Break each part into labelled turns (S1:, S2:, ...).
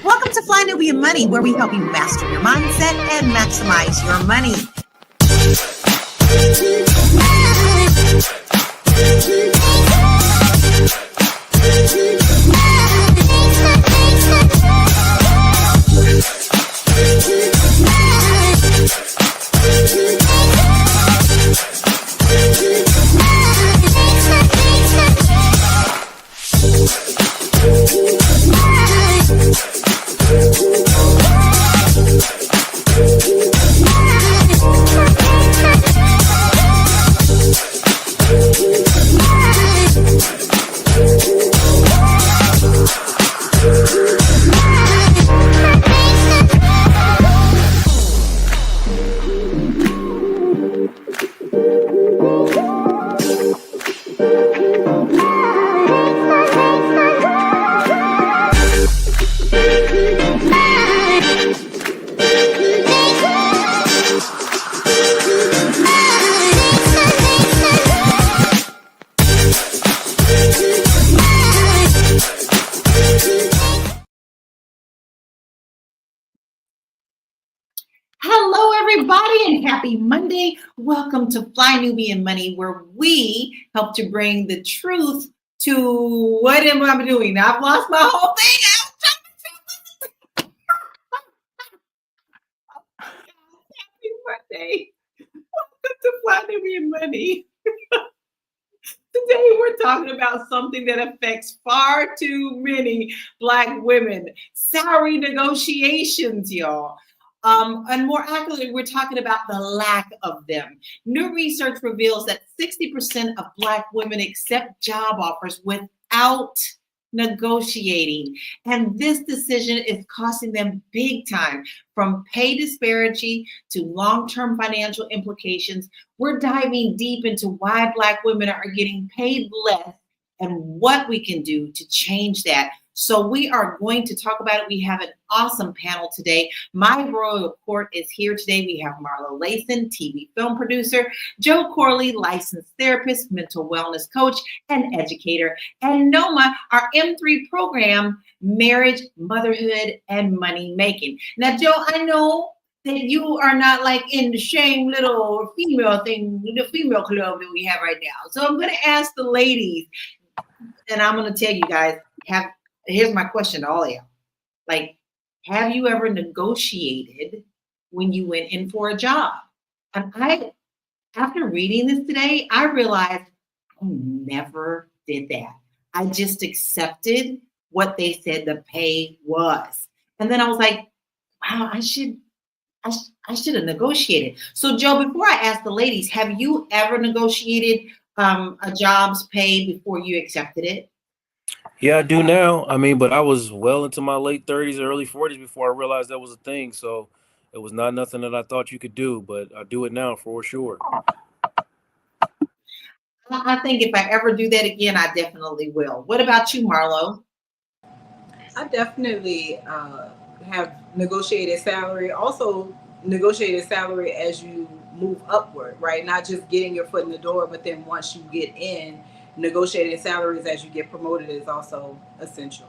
S1: Welcome to Fly Nubian Money, where we help you master your mindset and maximize your money. Hello, everybody, and happy Monday. Welcome to Fly Nubian Money, where we help to bring the truth to what am I doing? I've lost my whole thing. Happy Monday. Welcome to Fly Nubian Money. Today, we're talking about something that affects far too many Black women, salary negotiations, y'all. And more accurately, we're talking about the lack of them. New research reveals that 60% of Black women accept job offers without negotiating. And this decision is costing them big time, from pay disparity to long-term financial implications. We're diving deep into why Black women are getting paid less and what we can do to change that. So we are going to talk about it. We have an awesome panel today. My royal court is here today. We have Marlo Layson, TV film producer, Joe Corley, licensed therapist, mental wellness coach, and educator, and Noma, our M3 program, marriage, motherhood, and money making. Now, Joe, I know that you are not like in the same little female thing, the female club that we have right now. So I'm going to ask the ladies, and I'm going to tell you guys, here's my question to all of you. Like, have you ever negotiated when you went in for a job? And after reading this today, I realized I never did that. I just accepted what they said the pay was. And then I was like, wow, I should have negotiated. So Joe, before I ask the ladies, have you ever negotiated a job's pay before you accepted it?
S2: Yeah, I do now. But I was well into my late 30s, early 40s before I realized that was a thing. So it was not nothing that I thought you could do, but I do it now for sure.
S1: I think if I ever do that again, I definitely will. What about you, Marlo?
S3: I definitely have negotiated salary. Also negotiated salary as you move upward, right? Not just getting your foot in the door, but then once you get in, negotiating salaries as you get promoted is also essential.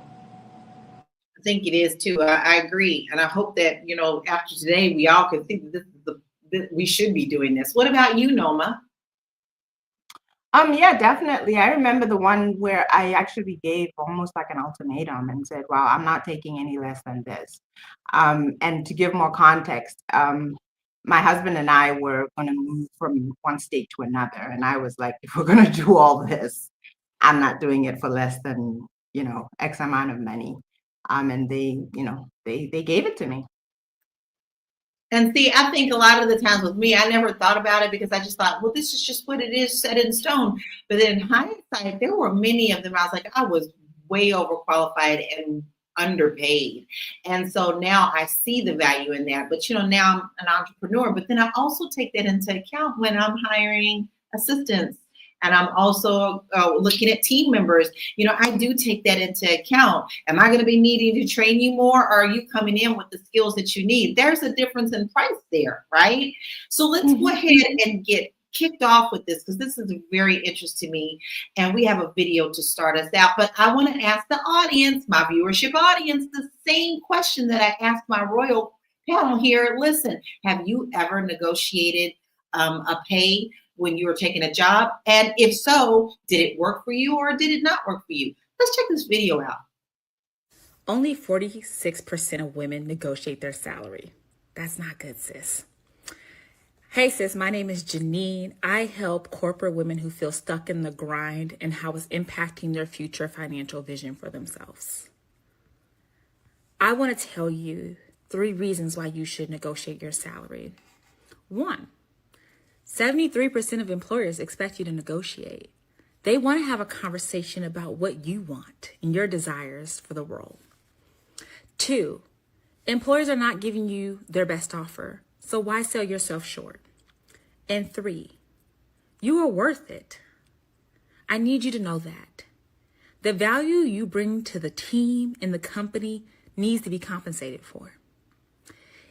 S1: I think it is too. I agree. And I hope that, after today, we all can think that we should be doing this. What about you, Noma?
S4: Yeah, definitely. I remember the one where I actually gave almost like an ultimatum and said, well, I'm not taking any less than this. And to give more context, my husband and I were going to move from one state to another. And I was like, if we're going to do all this, I'm not doing it for less than, X amount of money. And they gave it to me.
S1: And see, I think a lot of the times with me, I never thought about it because I just thought, well, this is just what it is, set in stone. But then in hindsight, there were many of them. I was like, I was way overqualified and underpaid. And so now I see the value in that. But, now I'm an entrepreneur. But then I also take that into account when I'm hiring assistants. And I'm also looking at team members. I do take that into account. Am I going to be needing to train you more, or are you coming in with the skills that you need? There's a difference in price there, right? So let's go ahead and get kicked off with this because this is very interesting to me, and we have a video to start us out. But I want to ask the audience, my viewership audience, the same question that I asked my royal panel here. Listen, have you ever negotiated a pay when you were taking a job? And if so, did it work for you or did it not work for you? Let's check this video out.
S5: Only 46% of women negotiate their salary. That's not good, sis. Hey, sis, my name is Janine. I help corporate women who feel stuck in the grind and how it's impacting their future financial vision for themselves. I want to tell you 3 reasons why you should negotiate your salary. 1, 73% of employers expect you to negotiate. They want to have a conversation about what you want and your desires for the role. 2, employers are not giving you their best offer, so why sell yourself short? And 3, you are worth it. I need you to know that. The value you bring to the team and the company needs to be compensated for.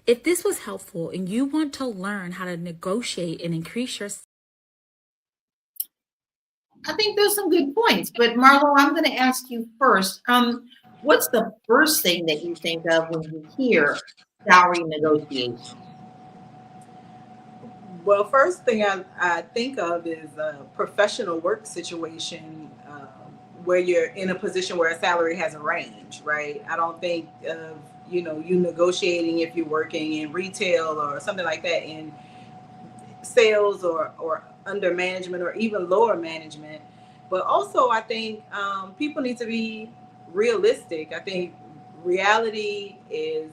S5: If this was helpful and you want to learn how to negotiate and increase your...
S1: I think those are some good points, but Marlo, I'm going to ask you first. What's the first thing that you think of when you hear salary negotiation?
S3: Well, first thing I think of is a professional work situation where you're in a position where a salary has a range, right? I don't think of, you negotiating if you're working in retail or something like that, in sales or under management or even lower management. But also, I think people need to be realistic. I think reality is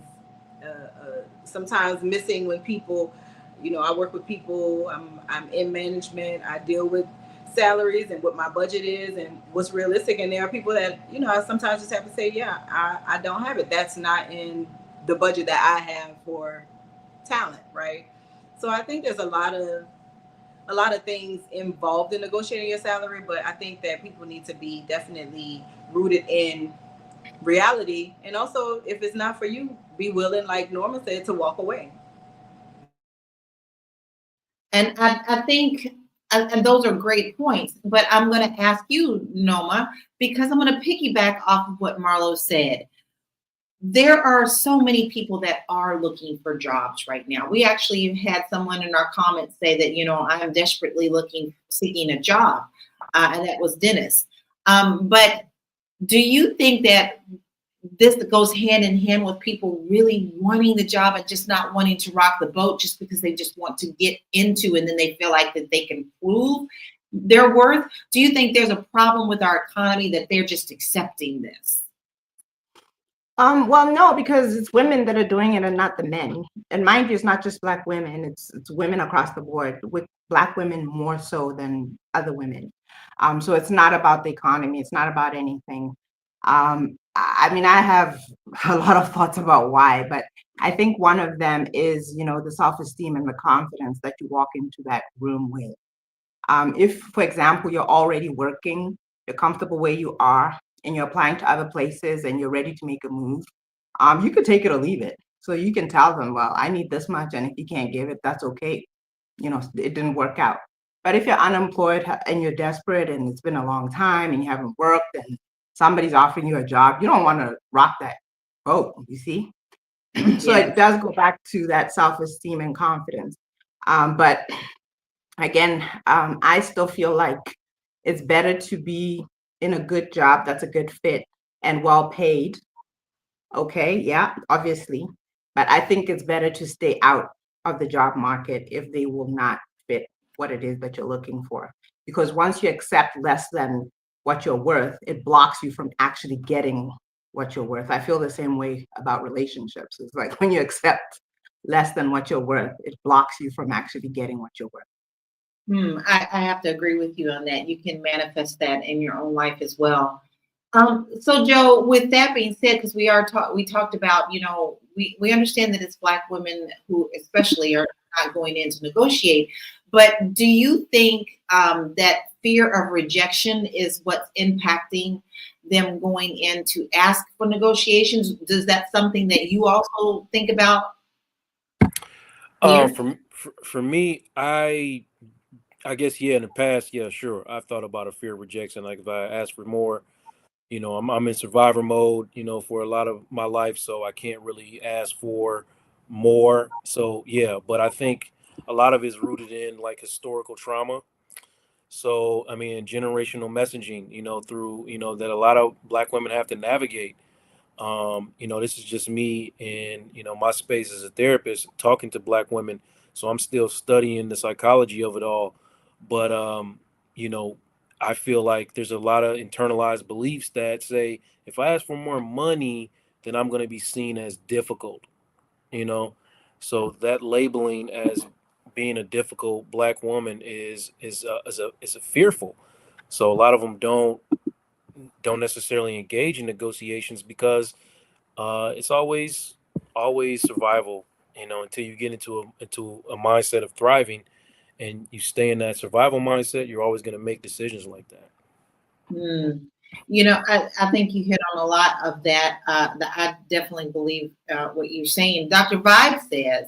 S3: sometimes missing when people, I work with people, I'm in management, I deal with salaries and what my budget is and what's realistic. And there are people that, I sometimes just have to say, yeah, I don't have it. That's not in the budget that I have for talent, right? So I think there's a lot of things involved in negotiating your salary, but I think that people need to be definitely rooted in reality. And also, if it's not for you, be willing, like Norma said, to walk away.
S1: And I think, and those are great points, but I'm going to ask you, Noma, because I'm going to piggyback off of what Marlo said. There are so many people that are looking for jobs right now. We actually had someone in our comments say that, I'm desperately seeking a job, and that was Dennis. But do you think that this goes hand in hand with people really wanting the job and just not wanting to rock the boat just because they just want to get into, and then they feel like that they can prove their worth? Do you think there's a problem with our economy that they're just accepting this?
S4: Well, no, because it's women that are doing it and not the men. And mind you, it's not just Black women, it's women across the board, with Black women more so than other women. So it's not about the economy, it's not about anything. I mean, I have a lot of thoughts about why, but I think one of them is, the self-esteem and the confidence that you walk into that room with. If, for example, you're already working, you're comfortable where you are, and you're applying to other places and you're ready to make a move, you could take it or leave it. So you can tell them, well, I need this much, and if you can't give it, that's okay. It didn't work out. But if you're unemployed and you're desperate and it's been a long time and you haven't worked and somebody's offering you a job, you don't want to rock that boat, you see? So It does go back to that self-esteem and confidence. But again, I still feel like it's better to be in a good job that's a good fit and well paid. Okay, yeah, obviously. But I think it's better to stay out of the job market if they will not fit what it is that you're looking for. Because once you accept less than what you're worth, it blocks you from actually getting what you're worth. I feel the same way about relationships. It's like when you accept less than what you're worth, it blocks you from actually getting what you're worth.
S1: I have to agree with you on that. You can manifest that in your own life as well. So Joe, with that being said, because we talked about, we understand that it's Black women who especially are not going in to negotiate, but do you think that fear of rejection is what's impacting them going in to ask for negotiations? Is that something that you also think about?
S2: For me, I I guess, yeah, in the past, yeah, sure. I've thought about a fear of rejection. Like if I ask for more, I'm in survivor mode, for a lot of my life, so I can't really ask for more. So yeah, but I think a lot of it is rooted in like historical trauma. So I mean, generational messaging, through that a lot of Black women have to navigate. This is just me in my space as a therapist talking to Black women. So I'm still studying the psychology of it all, but you know, I feel like there's a lot of internalized beliefs that say if I ask for more money, then I'm going to be seen as difficult. You know, so that labeling as being a difficult Black woman is a fearful. So a lot of them don't necessarily engage in negotiations because it's always survival, until you get into a mindset of thriving and you stay in that survival mindset, you're always going to make decisions like that.
S1: Mm. I think you hit on a lot of that. I definitely believe what you're saying. Dr. Vibe says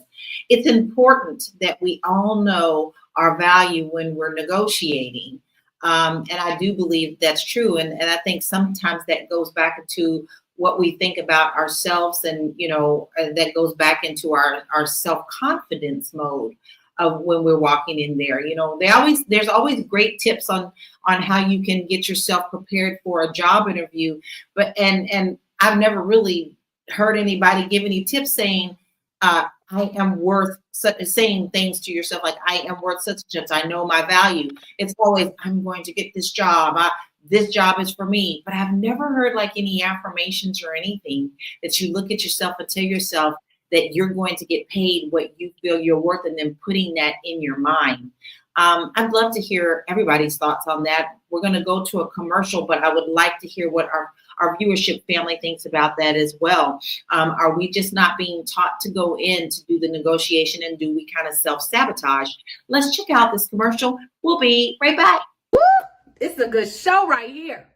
S1: it's important that we all know our value when we're negotiating. And I do believe that's true. And I think sometimes that goes back to what we think about ourselves, and that goes back into our self-confidence mode of when we're walking in there. There's always great tips on how you can get yourself prepared for a job interview. But and I've never really heard anybody give any tips saying, I am worth saying things to yourself like I am worth such and such. I know my value. It's always I'm going to get this job. This job is for me. But I've never heard like any affirmations or anything that you look at yourself and tell yourself that you're going to get paid what you feel you're worth, and then putting that in your mind. I'd love to hear everybody's thoughts on that. We're going to go to a commercial, but I would like to hear what our viewership family thinks about that as well. Are we just not being taught to go in to do the negotiation, and do we kind of self-sabotage? Let's check out this commercial. We'll be right back.
S6: It's a good show right here.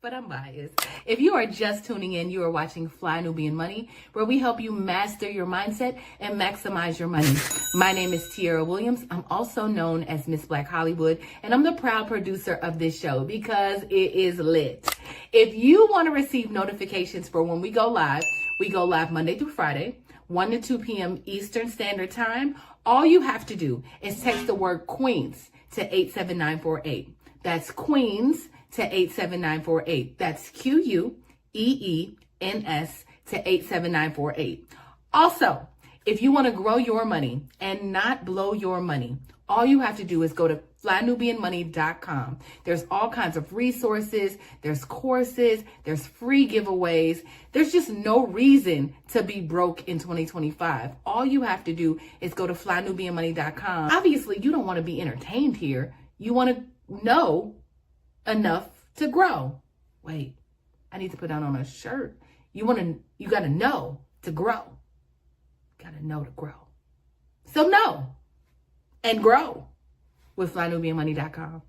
S6: But I'm biased. If you are just tuning in, you are watching Fly Nubian Money, where we help you master your mindset and maximize your money. My name is Tiara Williams. I'm also known as Miss Black Hollywood, and I'm the proud producer of this show because it is lit. If you want to receive notifications for when we go live Monday through Friday, 1 to 2 p.m. Eastern Standard Time. All you have to do is text the word Queens to 87948. That's Queens to 87948. That's QUEENS to 87948. Also, if you want to grow your money and not blow your money, all you have to do is go to flynubianmoney.com. There's all kinds of resources, there's courses, there's free giveaways. There's just no reason to be broke in 2025. All you have to do is go to flynubianmoney.com. Obviously, you don't want to be entertained here. You want to know enough to grow. Wait, I need to put that on a shirt. You got to know to grow. Got to know to grow. So know and grow with flynubianmoney.com.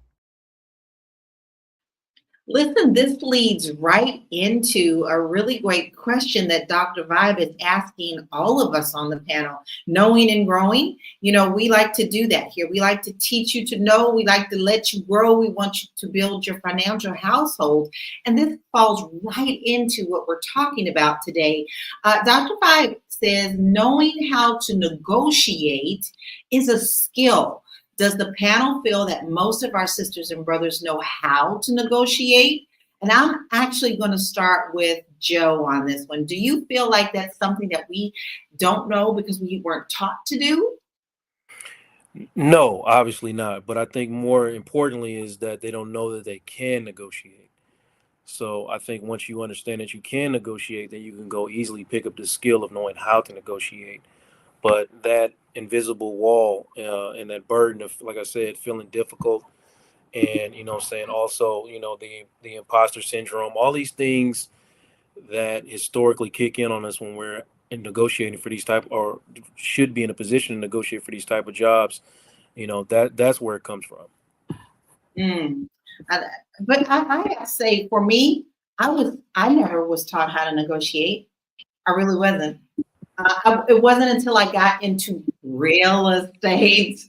S1: Listen, this leads right into a really great question that Dr. Vibe is asking all of us on the panel. Knowing and growing, we like to do that here. We like to teach you to know. We like to let you grow. We want you to build your financial household. And this falls right into what we're talking about today. Dr. Vibe says knowing how to negotiate is a skill. Does the panel feel that most of our sisters and brothers know how to negotiate? And I'm actually going to start with Joe on this one. Do you feel like that's something that we don't know because we weren't taught to do?
S2: No, obviously not. But I think more importantly is that they don't know that they can negotiate. So I think once you understand that you can negotiate, then you can go easily pick up the skill of knowing how to negotiate. But that invisible wall and that burden of, like I said, feeling difficult, and saying also, the imposter syndrome, all these things that historically kick in on us when we're negotiating for these type, or should be in a position to negotiate for these type of jobs, that's where it comes from.
S1: But I have to say, for me, I never was taught how to negotiate. I really wasn't. It wasn't until I got into real estate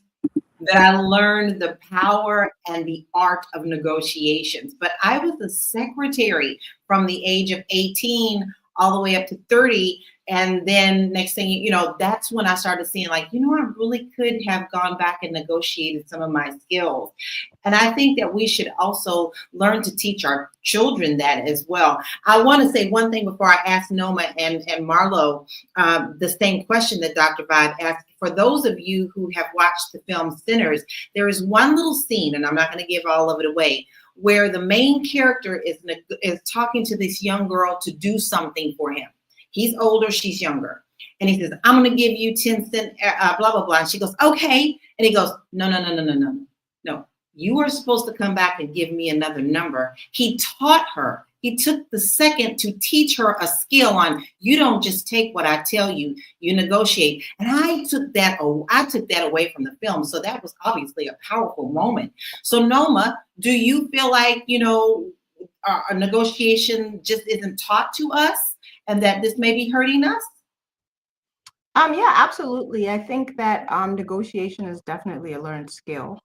S1: that I learned the power and the art of negotiations. But I was a secretary from the age of 18 all the way up to 30. And then next thing that's when I started seeing like, I really could have gone back and negotiated some of my skills. And I think that we should also learn to teach our children that as well. I want to say one thing before I ask Noma and Marlo the same question that Dr. Vibe asked. For those of you who have watched the film Sinners, there is one little scene, and I'm not going to give all of it away, where the main character is talking to this young girl to do something for him. He's older, she's younger. And he says, I'm going to give you 10 cents, blah, blah, blah. And she goes, okay. And he goes, no. You are supposed to come back and give me another number. He taught her. He took the second to teach her a skill on, you don't just take what I tell you, you negotiate. And I took that away from the film. So that was obviously a powerful moment. So Noma, do you feel like, a negotiation just isn't taught to us and that this may be hurting us?
S4: Yeah, absolutely. I think that negotiation is definitely a learned skill.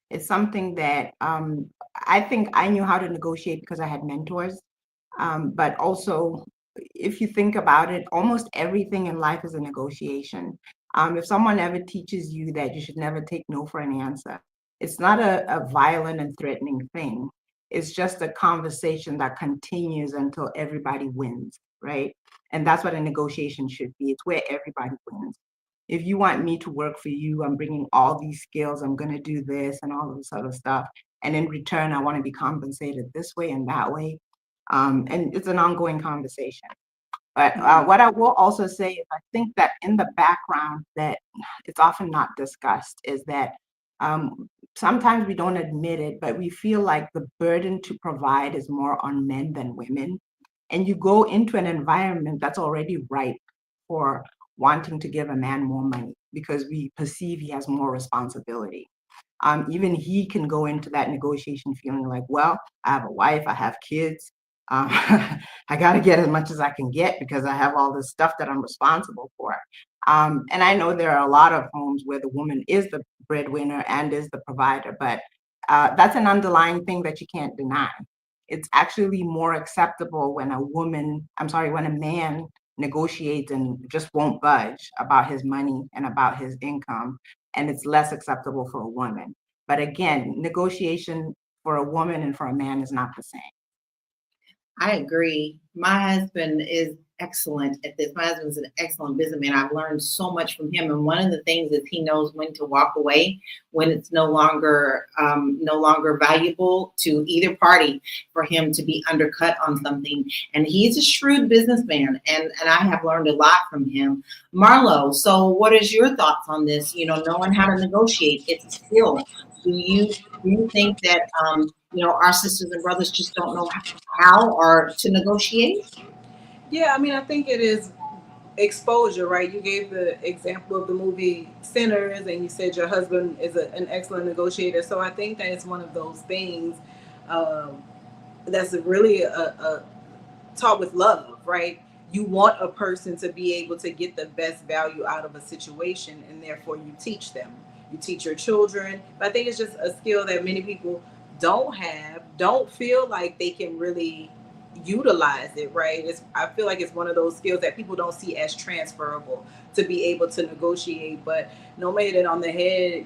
S4: It's something that I think I knew how to negotiate because I had mentors. But also, if you think about it, almost everything in life is a negotiation. If someone ever teaches you that you should never take no for an answer, it's not a violent and threatening thing. It's just a conversation that continues until everybody wins, right? And that's what a negotiation should be. It's where everybody wins. If you want me to work for you, I'm bringing all these skills, I'm going to do this and all of this other stuff. And in return, I want to be compensated this way and that way. And it's an ongoing conversation. But what I will also say is I think that in the background that it's often not discussed is that sometimes we don't admit it, but we feel like the burden to provide is more on men than women. And you go into an environment that's already ripe for wanting to give a man more money because we perceive he has more responsibility. Even he can go into that negotiation feeling like, well, I have a wife, I have kids. I got to get as much as I can get because I have all this stuff that I'm responsible for. And I know there are a lot of homes where the woman is the breadwinner and is the provider, but that's an underlying thing that you can't deny. It's actually more acceptable when when a man negotiates and just won't budge about his money and about his income, and it's less acceptable for a woman. But again, negotiation for a woman and for a man is not the same.
S1: I agree. My husband is excellent at this. My husband's an excellent businessman. I've learned so much from him. And one of the things is he knows when to walk away, when it's no longer valuable to either party for him to be undercut on something. And he's a shrewd businessman. And I have learned a lot from him. Marlo, so what is your thoughts on this? Knowing how to negotiate, it's a skill. Do you think that our sisters and brothers just don't know how or to negotiate?
S3: Yeah, I mean, I think it is exposure, right? You gave the example of the movie Sinners, and you said your husband is an excellent negotiator. So I think that it's one of those things that's really a taught with love, right? You want a person to be able to get the best value out of a situation, and therefore you teach them. You teach your children. But I think it's just a skill that many people don't feel like they can really utilize it, right? I feel like it's one of those skills that people don't see as transferable to be able to negotiate. But no made it on the head,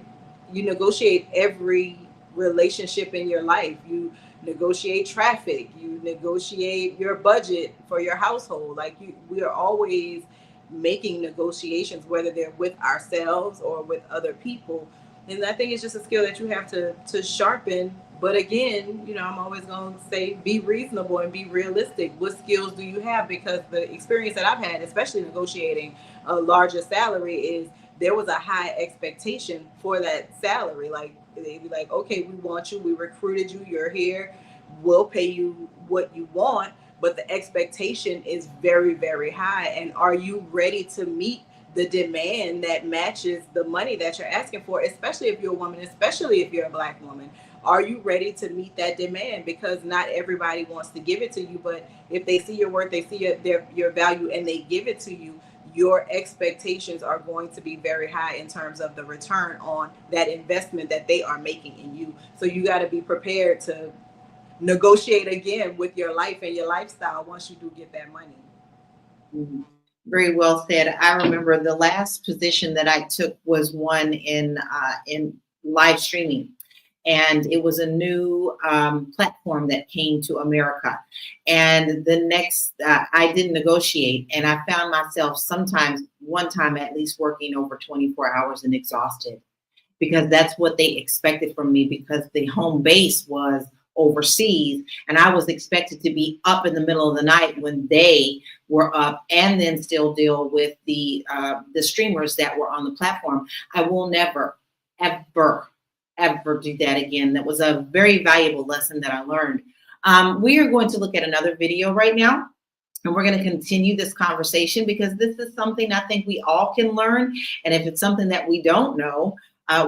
S3: you negotiate every relationship in your life. You negotiate traffic, you negotiate your budget for your household. We are always making negotiations, whether they're with ourselves or with other people. And I think it's just a skill that you have to sharpen. But again, I'm always going to say be reasonable and be realistic. What skills do you have? Because the experience that I've had, especially negotiating a larger salary, is there was a high expectation for that salary. Like they'd be like, okay, we want you, we recruited you, you're here, we'll pay you what you want. But the expectation is very, very high. And are you ready to meet the demand that matches the money that you're asking for, especially if you're a woman, especially if you're a Black woman? Are you ready to meet that demand? Because not everybody wants to give it to you, but if they see your worth, they see your value, and they give it to you, your expectations are going to be very high in terms of the return on that investment that they are making in you. So you got to be prepared to negotiate again with your life and your lifestyle once you do get that money.
S7: Mhm. Very well said. I remember the last position that I took was one in live streaming, and it was a new platform that came to America. And the next, I didn't negotiate, and I found myself sometimes, one time at least, working over 24 hours and exhausted, because that's what they expected from me, because the home base was overseas and I was expected to be up in the middle of the night when they were up, and then still deal with the streamers that were on the platform. I will never, ever, ever do that again. That was a very valuable lesson that I learned. We are going to look at another video right now, and we're going to continue this conversation, because this is something I think we all can learn. And if it's something that we don't know,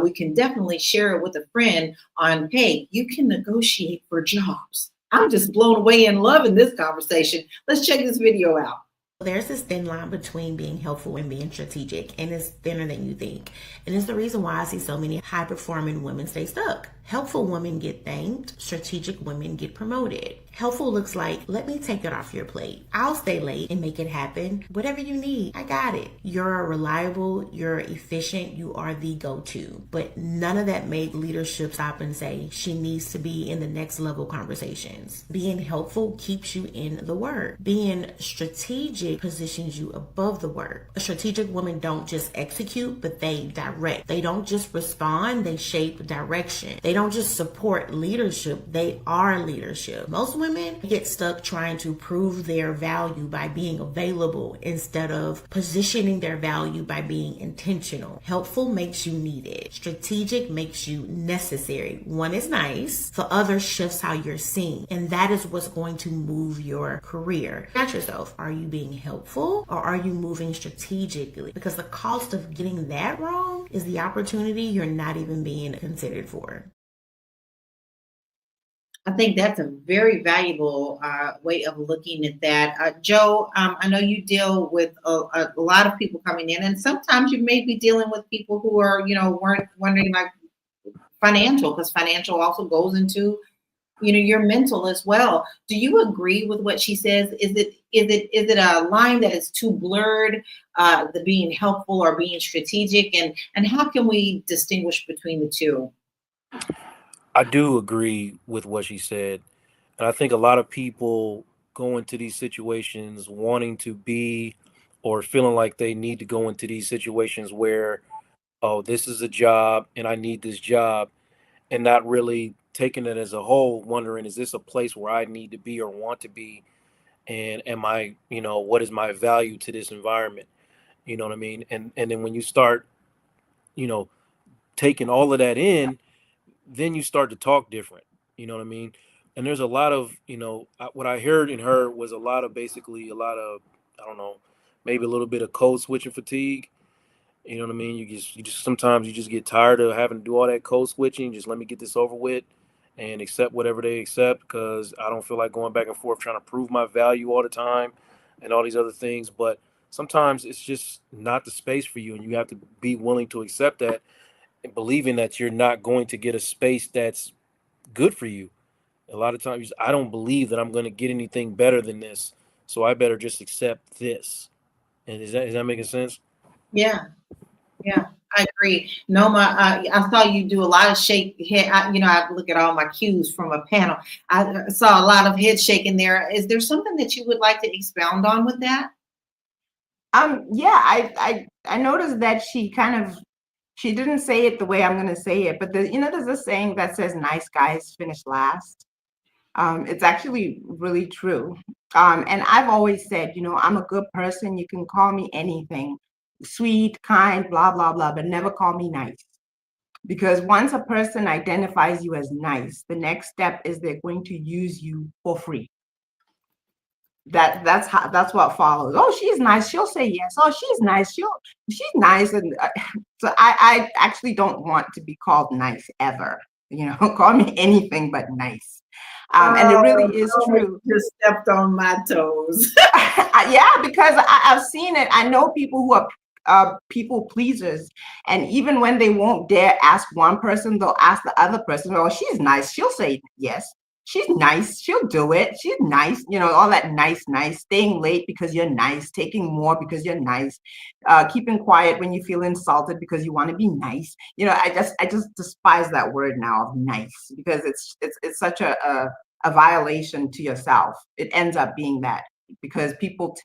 S7: we can definitely share it with a friend on, hey, you can negotiate for jobs. I'm just blown away and loving this conversation. Let's check this video out.
S8: There's this thin line between being helpful and being strategic, and it's thinner than you think. And it's the reason why I see so many high-performing women stay stuck. Helpful women get thanked, strategic women get promoted. Helpful looks like, let me take it off your plate. I'll stay late and make it happen. Whatever you need, I got it. You're reliable, you're efficient, you are the go-to. But none of that made leadership stop and say, she needs to be in the next level conversations. Being helpful keeps you in the work. Being strategic positions you above the work. A strategic woman don't just execute, but they direct. They don't just respond, they shape direction. They don't just support leadership, they are leadership. Most women get stuck trying to prove their value by being available instead of positioning their value by being intentional. Helpful makes you needed. Strategic makes you necessary. One is nice, the other shifts how you're seen. And that is what's going to move your career. Ask yourself, are you being helpful or are you moving strategically? Because the cost of getting that wrong is the opportunity you're not even being considered for.
S7: I think that's a very valuable way of looking at that. Joe, I know you deal with a lot of people coming in, and sometimes you may be dealing with people who are, weren't wondering, like, financial, because financial also goes into, your mental as well. Do you agree with what she says? Is it a line that is too blurred, the being helpful or being strategic, and how can we distinguish between the two?
S2: I do agree with what she said. And I think a lot of people go into these situations wanting to be, or feeling like they need to go into these situations where, oh, this is a job and I need this job, and not really taking it as a whole, wondering, is this a place where I need to be or want to be? And am I, what is my value to this environment? You know what I mean? And then when you start, taking all of that in, then you start to talk different. You know what I mean? And there's a lot of, what I heard in her was basically a lot of, I don't know, maybe a little bit of code switching fatigue. You know what I mean? You just sometimes you just get tired of having to do all that code switching. Just let me get this over with and accept whatever they accept, because I don't feel like going back and forth trying to prove my value all the time and all these other things. But sometimes it's just not the space for you, and you have to be willing to accept that, and believing that you're not going to get a space that's good for you. A lot of times, I don't believe that I'm going to get anything better than this, so I better just accept this. And is that making sense?
S7: Yeah, I agree. Noma, I saw you do a lot of shake head. I look at all my cues from a panel. I saw a lot of head shaking there. Is there something that you would like to expound on with that?
S4: Yeah, I noticed that she didn't say it the way I'm going to say it, but there's a saying that says nice guys finish last. It's actually really true. And I've always said, I'm a good person. You can call me anything, sweet, kind, blah, blah, blah, but never call me nice. Because once a person identifies you as nice, the next step is they're going to use you for free. That's what follows. Oh, she's nice, she'll say yes. Oh, she's nice, she's nice. And so I actually don't want to be called nice ever. Call me anything but nice. And it really is true.
S1: You stepped on my toes.
S4: Yeah, because because I've seen it. I know people who are people pleasers, and even when they won't dare ask one person, they'll ask the other person. Oh, she's nice. She'll say yes. She's nice. She'll do it. She's nice. You know, all that nice, staying late because you're nice, taking more because you're nice, keeping quiet when you feel insulted because you want to be nice. You know, I just despise that word now of nice, because it's such a violation to yourself. It ends up being that, because people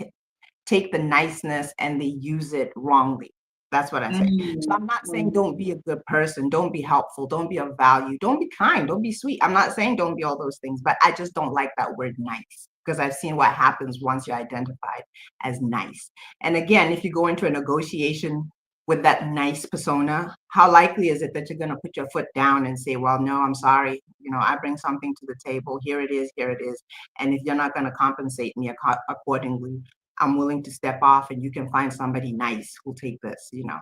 S4: take the niceness and they use it wrongly. That's what I say. So I'm not saying don't be a good person, don't be helpful, don't be of value, don't be kind, don't be sweet. I'm not saying don't be all those things, but I just don't like that word nice, because I've seen what happens once you're identified as nice. And again, if you go into a negotiation with that nice persona, how likely is it that you're going to put your foot down and say, well, no, I'm sorry. You know, I bring something to the table. Here it is. Here it is. And if you're not going to compensate me accordingly, I'm willing to step off, and you can find somebody nice who'll take this, you know.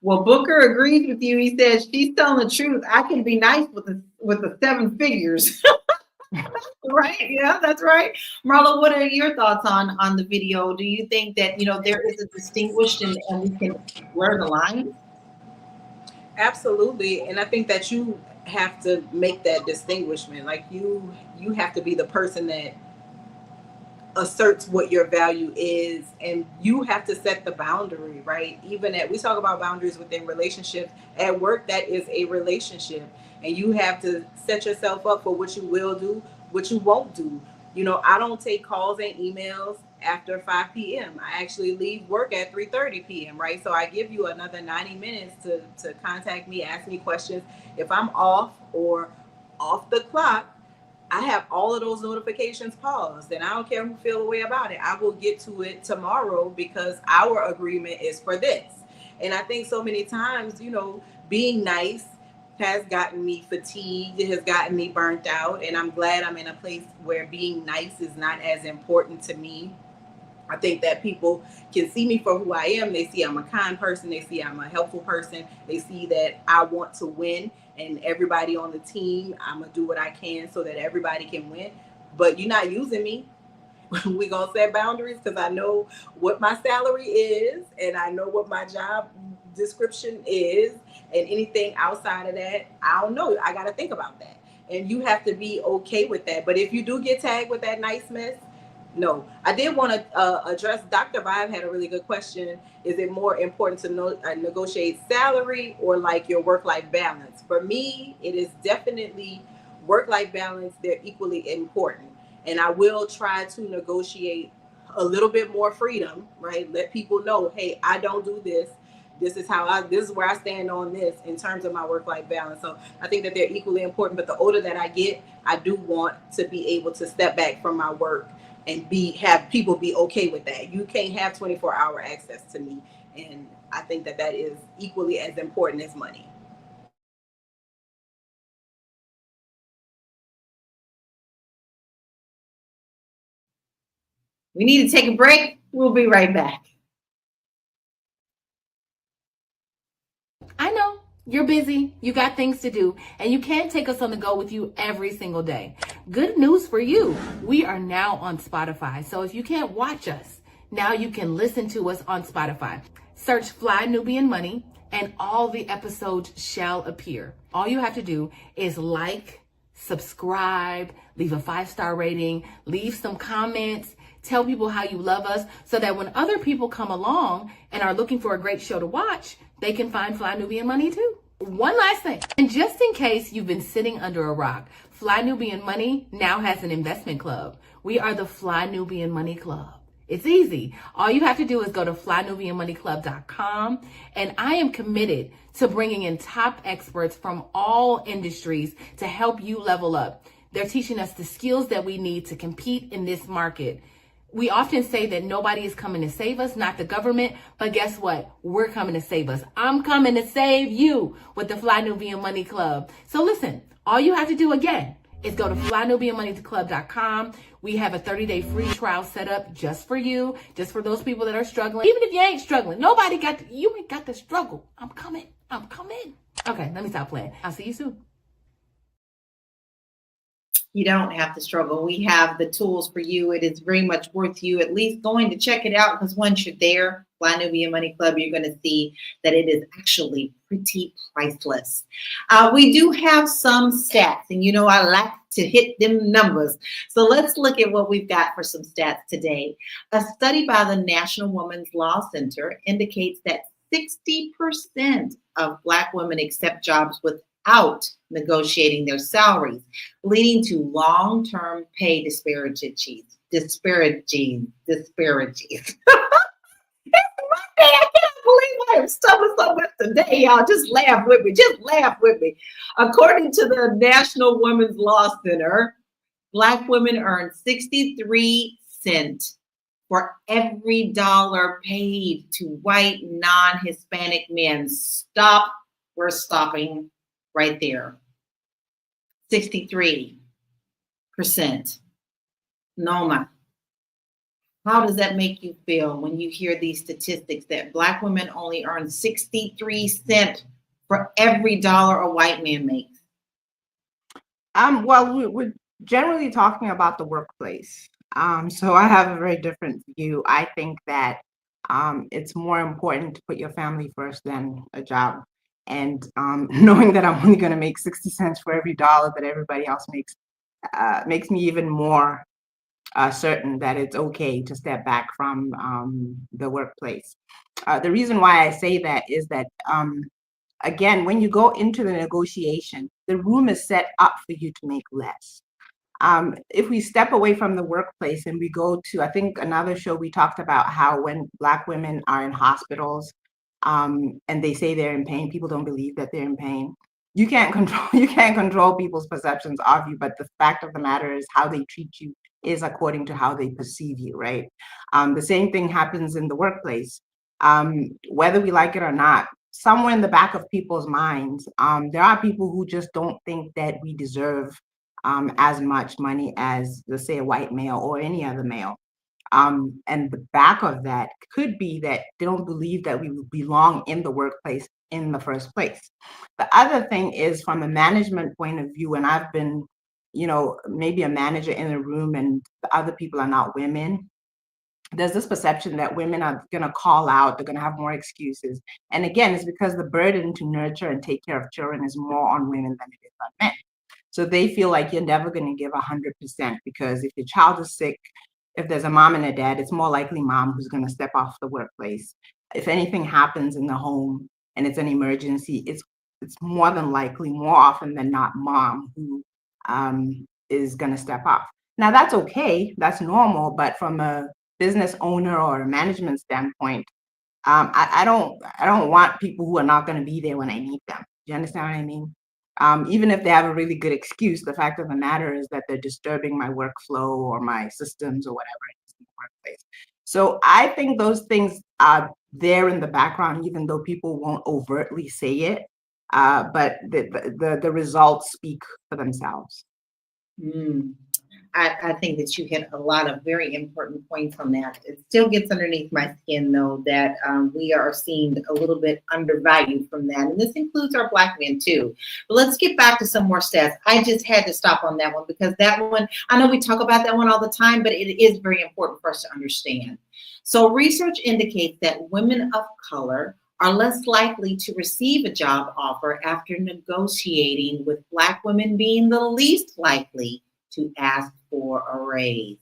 S7: Well, Booker agrees with you. He says she's telling the truth. I can be nice with the seven figures. Right? Yeah, that's right. Marlo, what are your thoughts on the video? Do you think that, you know, there is a distinguished and we can blur the lines?
S3: Absolutely. And I think that you have to make that distinguishment. Like you have to be the person that asserts what your value is, and you have to set the boundary, right? Even we talk about boundaries within relationships. At work, that is a relationship, and you have to set yourself up for what you will do, what you won't do. You know, I don't take calls and emails after 5 p.m. I actually leave work at 3:30 p.m., right? So I give you another 90 minutes to contact me, ask me questions. If I'm off or off the clock, I have all of those notifications paused, and I don't care who feel the way about it. I will get to it tomorrow, because our agreement is for this. And I think so many times, you know, being nice has gotten me fatigued. It has gotten me burnt out. And I'm glad I'm in a place where being nice is not as important to me. I think that people can see me for who I am. They see I'm a kind person. They see I'm a helpful person. They see that I want to win, and everybody on the team, I'm going to do what I can so that everybody can win. But you're not using me. We're going to set boundaries, because I know what my salary is, and I know what my job description is, and anything outside of that, I don't know. I got to think about that. And you have to be okay with that. But if you do get tagged with that nice mess, no. I did want to address, Dr. Vibe had a really good question. Is it more important to negotiate salary or like your work-life balance? For me, it is definitely work-life balance. They're equally important. And I will try to negotiate a little bit more freedom, right? Let people know, hey, I don't do this. This is where I stand on this in terms of my work-life balance. So I think that they're equally important. But the older that I get, I do want to be able to step back from my work and have people be okay with that. You can't have 24-hour access to me. And I think that is equally as important as money.
S7: We need to take a break. We'll be right back.
S6: I know you're busy, you got things to do, and you can't take us on the go with you every single day. Good news for you. We are now on Spotify. So if you can't watch us, now you can listen to us on Spotify. Search Fly Nubian Money and all the episodes shall appear. All you have to do is like, subscribe, leave a 5-star rating, leave some comments, tell people how you love us, so that when other people come along and are looking for a great show to watch, they can find Fly Nubian Money too. One last thing, and just in case you've been sitting under a rock, Fly Nubian Money now has an investment club. We are the Fly Nubian Money Club. It's easy. All you have to do is go to flynubianmoneyclub.com, and I am committed to bringing in top experts from all industries to help you level up. They're teaching us the skills that we need to compete in this market. We often say that nobody is coming to save us, not the government, but guess what? We're coming to save us. I'm coming to save you with the Fly Nubian Money Club. So listen, all you have to do again is go to flynubianmoneyclub.com. We have a 30-day free trial set up just for you, just for those people that are struggling. Even if you ain't struggling, you ain't got to struggle. I'm coming. Okay, let me stop playing. I'll see you soon.
S7: You don't have to struggle. We have the tools for you. It is very much worth you at least going to check it out, because once you're there, Fly Nubian Money Club, you're going to see that it is actually pretty priceless. We do have some stats, and you know I like to hit them numbers. So let's look at what we've got for some stats today. A study by the National Women's Law Center indicates that 60% of Black women accept jobs without negotiating their salaries, leading to long-term pay disparities. Disparities. I can't believe I am stumbling so much today, y'all. Just laugh with me. Just laugh with me. According to the National Women's Law Center, Black women earn 63 cents for every dollar paid to white non-Hispanic men. Stop. We're stopping right there. 63%. Noma, how does that make you feel when you hear these statistics that Black women only earn 63 cents for every dollar a white man makes?
S4: Well, we're generally talking about the workplace. So I have a very different view. I think that it's more important to put your family first than a job. And knowing that I'm only going to make 60 cents for every dollar that everybody else makes me even more certain that it's okay to step back from the workplace. The reason why I say that is that, again, when you go into the negotiation, the room is set up for you to make less. If we step away from the workplace and we go to, I think another show, we talked about how when Black women are in hospitals and they say they're in pain, people don't believe that they're in pain. You can't control people's perceptions of you, but the fact of the matter is how they treat you is according to how they perceive you, right? The same thing happens in the workplace. Whether we like it or not, somewhere in the back of people's minds, there are people who just don't think that we deserve as much money as, let's say, a white male or any other male. And the back of that could be that they don't believe that we belong in the workplace in the first place. The other thing is from a management point of view, and I've been, maybe a manager in a room and the other people are not women. There's this perception that women are going to call out, they're going to have more excuses. And again, it's because the burden to nurture and take care of children is more on women than it is on men. So they feel like you're never going to give 100%, because if your child is sick, if there's a mom and a dad, it's more likely mom who's going to step off the workplace. If anything happens in the home and it's an emergency, it's more than likely, more often than not, mom who is going to step off. Now that's okay, that's normal, but from a business owner or a management standpoint, I don't want people who are not going to be there when I need them. Do you understand what I mean? Even if they have a really good excuse, the fact of the matter is that they're disturbing my workflow or my systems or whatever it is in the workplace. So I think those things are there in the background, even though people won't overtly say it. But the results speak for themselves.
S7: I think that you hit a lot of very important points on that. It still gets underneath my skin, though, that we are seen a little bit undervalued from that. And this includes our Black men, too. But let's get back to some more stats. I just had to stop on that one because that one, I know we talk about that one all the time, but it is very important for us to understand. So research indicates that women of color are less likely to receive a job offer after negotiating, with Black women being the least likely to ask for a raise.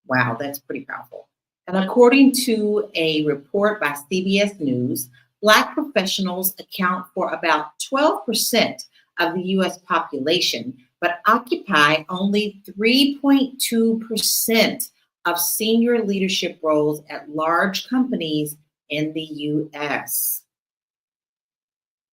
S7: Wow, that's pretty powerful. And according to a report by CBS News, Black professionals account for about 12% of the U.S. population, but occupy only 3.2% of senior leadership roles at large companies in the U.S.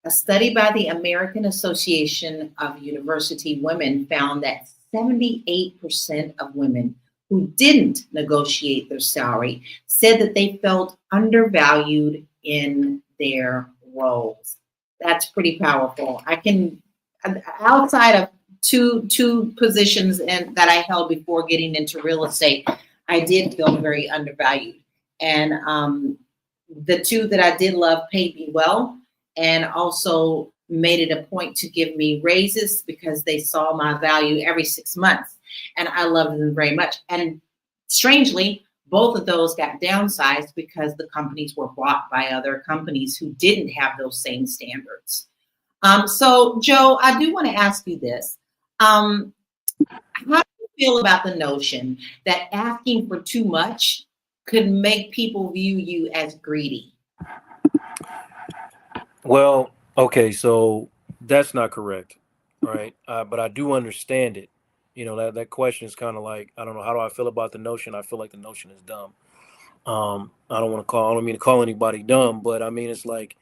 S7: A study by the American Association of University Women found that 78% of women who didn't negotiate their salary said that they felt undervalued in their roles. That's pretty powerful. I can, outside of two positions that I held before getting into real estate, I did feel very undervalued. And the two that I did love paid me well, and also made it a point to give me raises because they saw my value every 6 months. And I loved them very much. And strangely, both of those got downsized because the companies were bought by other companies who didn't have those same standards. So, Joe, I do want to ask you this. How do you feel about the notion that asking for too much could make people view you as greedy?
S2: Well, okay, so that's not correct, right? But I do understand it. That question is kind of like, I don't know, how do I feel about the notion? I feel like the notion is dumb. I don't mean to call anybody dumb, but I mean, it's like,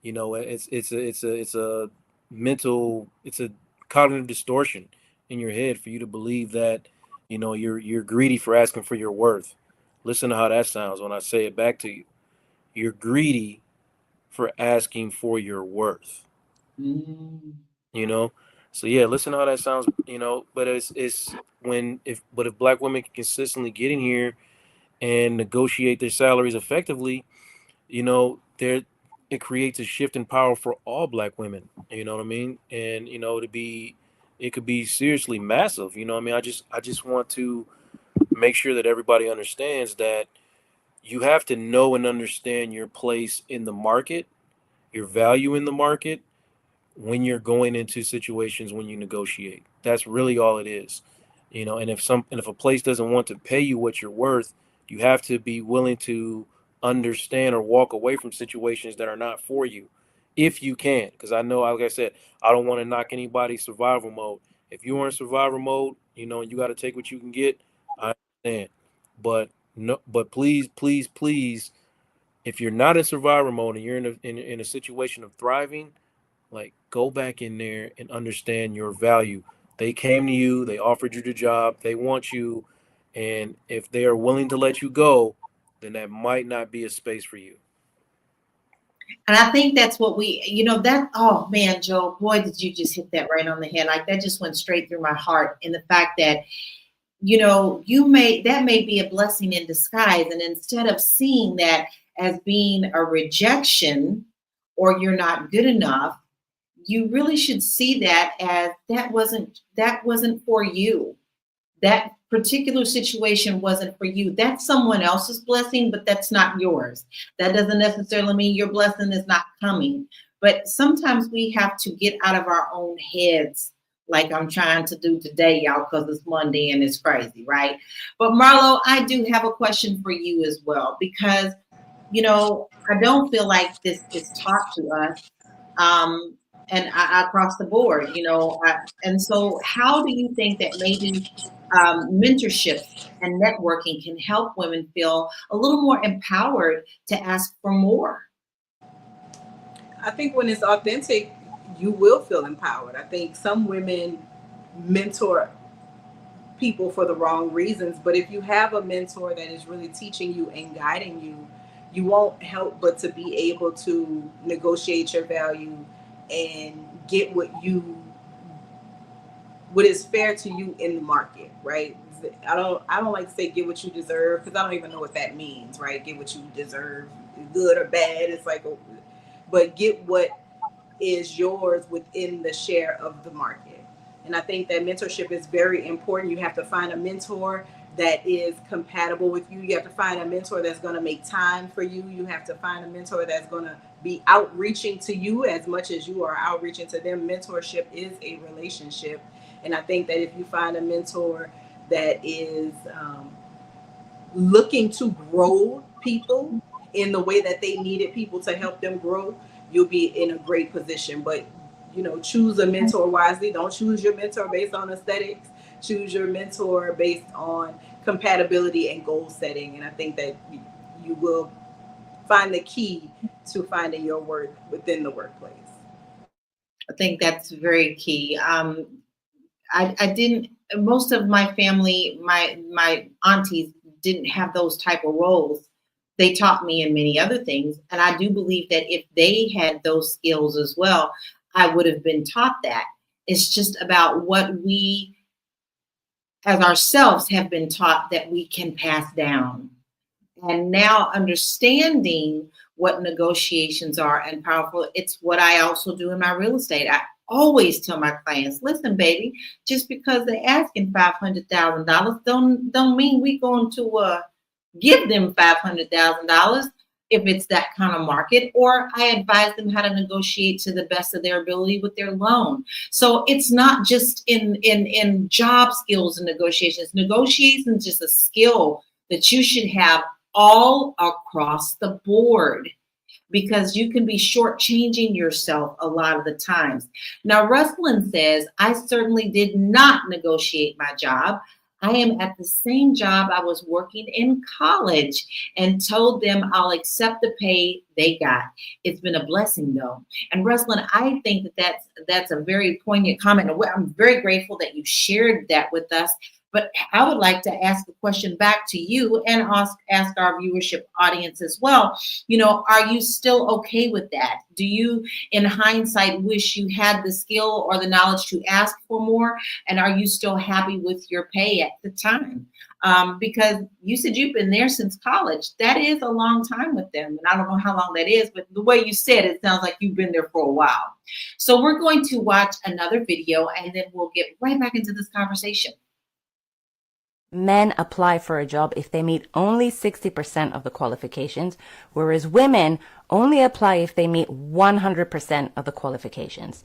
S2: it's a mental, it's a cognitive distortion in your head for you to believe that, you're greedy for asking for your worth. Listen to how that sounds when I say it back to you. You're greedy for asking for your worth.
S7: Mm.
S2: So yeah, listen to how that sounds. But it's when if Black women can consistently get in here and negotiate their salaries effectively, there it creates a shift in power for all Black women. You know what I mean? And it could be seriously massive. You know what I mean? I just want to make sure that everybody understands that you have to know and understand your place in the market, your value in the market, when you're going into situations when you negotiate. That's really all it is. And if a place doesn't want to pay you what you're worth, you have to be willing to understand or walk away from situations that are not for you, if you can. Because I know, like I said, I don't want to knock anybody's survival mode. If you are in survival mode, and you got to take what you can get, I understand. But no, but please, please, please, if you're not in survival mode and you're in a situation of thriving, like, go back in there and understand your value. They came to you, they offered you the job, they want you, and if they are willing to let you go, then that might not be a space for you.
S7: And I think that's what oh man, Joe, boy, did you just hit that right on the head. Like, that just went straight through my heart. In the fact that, that may be a blessing in disguise. And instead of seeing that as being a rejection or you're not good enough, you really should see that as that wasn't for you. That particular situation wasn't for you. That's someone else's blessing, but that's not yours. That doesn't necessarily mean your blessing is not coming. But sometimes we have to get out of our own heads, like I'm trying to do today, y'all, because it's Monday and it's crazy, right? But Marlo, I do have a question for you as well, because, I don't feel like this is taught to us. And across the board, and so how do you think that maybe mentorship and networking can help women feel a little more empowered to ask for more?
S3: I think when it's authentic, you will feel empowered. I think some women mentor people for the wrong reasons, but if you have a mentor that is really teaching you and guiding you, you won't help but to be able to negotiate your value and get what is fair to you in the market, right? I don't like to say get what you deserve, because I don't even know what that means, right? Get what you deserve, good or bad. It's like, but get what is yours within the share of the market. And I think that mentorship is very important. You have to find a mentor that is compatible with you. You have to find a mentor that's going to make time for you. You have to find a mentor that's going to be outreaching to you as much as you are outreaching to them. Mentorship is a relationship. And I think that if you find a mentor that is looking to grow people in the way that they needed people to help them grow, you'll be in a great position. But choose a mentor wisely. Don't choose your mentor based on aesthetics. Choose your mentor based on compatibility and goal setting. And I think that you will find the key to finding your worth within the workplace.
S7: I think that's very key. I didn't, most of my family, my aunties didn't have those type of roles. They taught me in many other things. And I do believe that if they had those skills as well, I would have been taught that. It's just about what we as ourselves have been taught that we can pass down. And now understanding what negotiations are and powerful. It's what I also do in my real estate. I always tell my clients, listen, baby, just because they're asking $500,000 don't mean we're going to give them $500,000 if it's that kind of market, or I advise them how to negotiate to the best of their ability with their loan. So it's not just in job skills and negotiations. Negotiation is just a skill that you should have all across the board, because you can be shortchanging yourself a lot of the times. Now, Ruslan says, I certainly did not negotiate my job. I am at the same job I was working in college and told them I'll accept the pay they got. It's been a blessing though. And Ruslan, I think that's a very poignant comment. And I'm very grateful that you shared that with us. But I would like to ask a question back to you and ask our viewership audience as well. Are you still okay with that? Do you, in hindsight, wish you had the skill or the knowledge to ask for more? And are you still happy with your pay at the time? Because you said you've been there since college. That is a long time with them. And I don't know how long that is, but the way you said it sounds like you've been there for a while. So we're going to watch another video and then we'll get right back into this conversation.
S9: Men apply for a job if they meet only 60% of the qualifications, whereas women only apply if they meet 100% of the qualifications.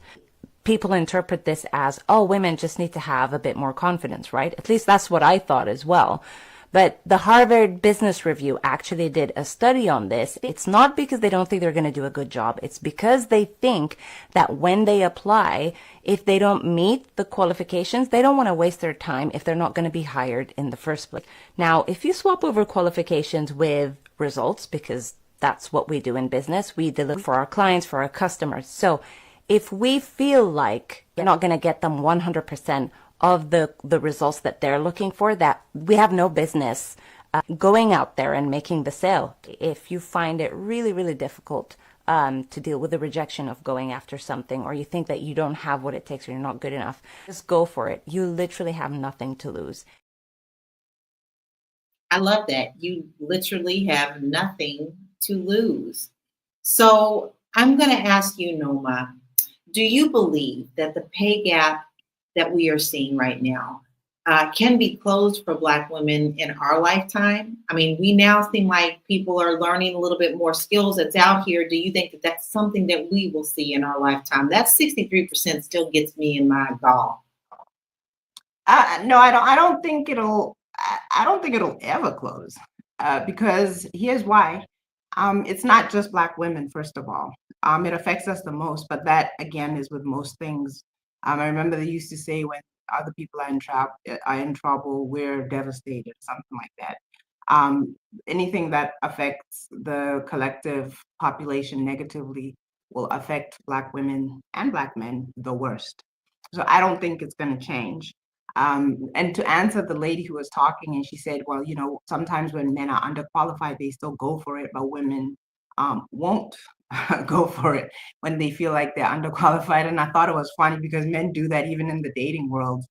S9: People interpret this as, oh, women just need to have a bit more confidence, right? At least that's what I thought as well. But the Harvard Business Review actually did a study on this. It's not because they don't think they're going to do a good job. It's because they think that when they apply, if they don't meet the qualifications, they don't want to waste their time if they're not going to be hired in the first place. Now, if you swap over qualifications with results, because that's what we do in business, we deliver for our clients, for our customers. So if we feel like you're not going to get them 100% of the results that they're looking for, that we have no business going out there and making the sale. If you find it really, really difficult to deal with the rejection of going after something, or you think that you don't have what it takes or you're not good enough, just go for it. You literally have nothing to lose.
S7: I love that. You literally have nothing to lose. So I'm going to ask you, Noma, do you believe that the pay gap that we are seeing right now can be closed for Black women in our lifetime? I mean, we now seem like people are learning a little bit more skills that's out here. Do you think that that's something that we will see in our lifetime? That 63% still gets me in my gall.
S4: No, I don't think it'll. I don't think it'll ever close, because here's why. It's not just Black women, first of all. It affects us the most, but that again is with most things. I remember they used to say, when other people are in trouble, we're devastated, something like that. Anything that affects the collective population negatively will affect Black women and Black men the worst. So I don't think it's going to change. And to answer the lady who was talking, and she said, well, sometimes when men are underqualified, they still go for it, but women won't go for it when they feel like they're underqualified. And I thought it was funny because men do that even in the dating world.